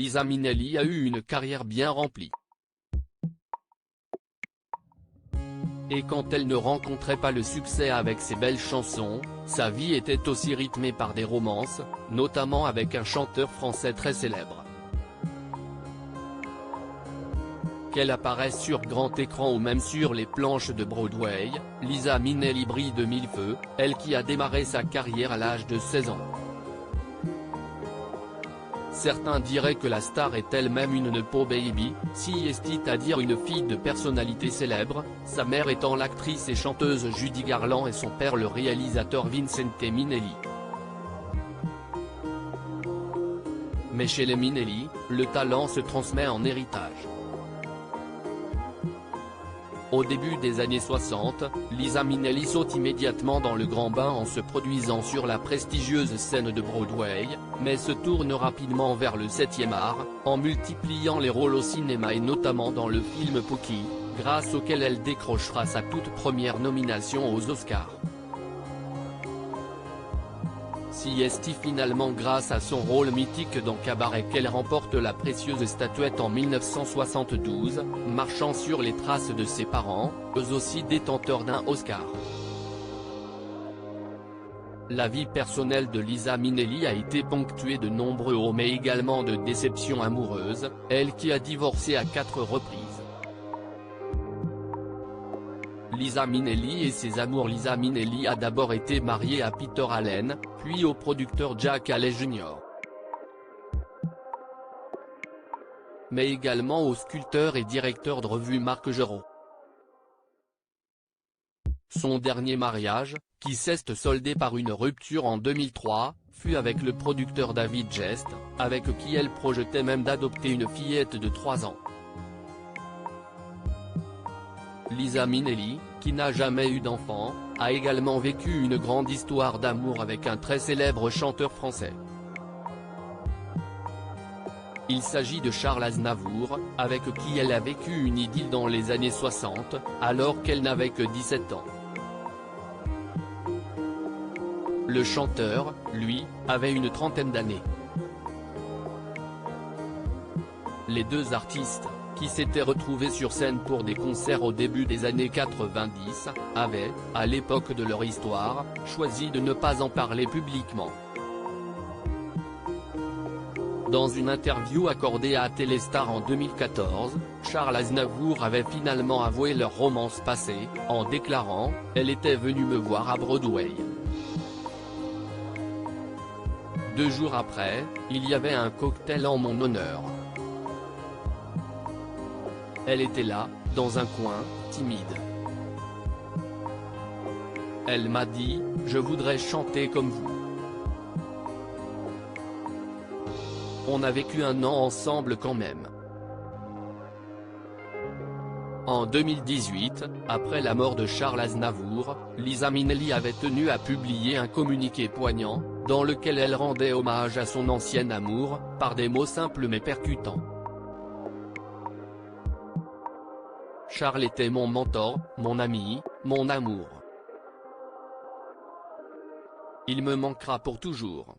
Liza Minnelli a eu une carrière bien remplie. Et quand elle ne rencontrait pas le succès avec ses belles chansons, sa vie était aussi rythmée par des romances, notamment avec un chanteur français très célèbre. Qu'elle apparaisse sur grand écran ou même sur les planches de Broadway, Liza Minnelli brille de mille feux, elle qui a démarré sa carrière à l'âge de 16 ans. Certains diraient que la star est elle-même une nepo baby, c'est-à-dire une fille de personnalité célèbre, sa mère étant l'actrice et chanteuse Judy Garland et son père le réalisateur Vincente Minnelli. Mais chez les Minnelli, le talent se transmet en héritage. Au début des années 60, Liza Minnelli saute immédiatement dans le grand bain en se produisant sur la prestigieuse scène de Broadway, mais se tourne rapidement vers le 7e art, en multipliant les rôles au cinéma et notamment dans le film Pookie, grâce auquel elle décrochera sa toute première nomination aux Oscars. C'est finalement grâce à son rôle mythique dans Cabaret qu'elle remporte la précieuse statuette en 1972, marchant sur les traces de ses parents, eux aussi détenteurs d'un Oscar. La vie personnelle de Liza Minnelli a été ponctuée de nombreux hauts mais également de déceptions amoureuses, elle qui a divorcé à 4 reprises. Liza Minnelli et ses amours. Liza Minnelli a d'abord été mariée à Peter Allen, puis au producteur Jack Haley Jr. mais également au sculpteur et directeur de revue Marc Geraud. Son dernier mariage, qui s'est soldé par une rupture en 2003, fut avec le producteur David Gest, avec qui elle projetait même d'adopter une fillette de 3 ans. Liza Minnelli, qui n'a jamais eu d'enfant, a également vécu une grande histoire d'amour avec un très célèbre chanteur français. Il s'agit de Charles Aznavour, avec qui elle a vécu une idylle dans les années 60, alors qu'elle n'avait que 17 ans. Le chanteur, lui, avait une trentaine d'années. Les deux artistes, qui s'étaient retrouvés sur scène pour des concerts au début des années 90, avaient, à l'époque de leur histoire, choisi de ne pas en parler publiquement. Dans une interview accordée à Téléstar en 2014, Charles Aznavour avait finalement avoué leur romance passée, en déclarant « Elle était venue me voir à Broadway. 2 jours après, il y avait un cocktail en mon honneur. Elle était là, dans un coin, timide. Elle m'a dit, je voudrais chanter comme vous. On a vécu un an ensemble quand même. » En 2018, après la mort de Charles Aznavour, Liza Minnelli avait tenu à publier un communiqué poignant, dans lequel elle rendait hommage à son ancien amour, par des mots simples mais percutants. Charles était mon mentor, mon ami, mon amour. Il me manquera pour toujours.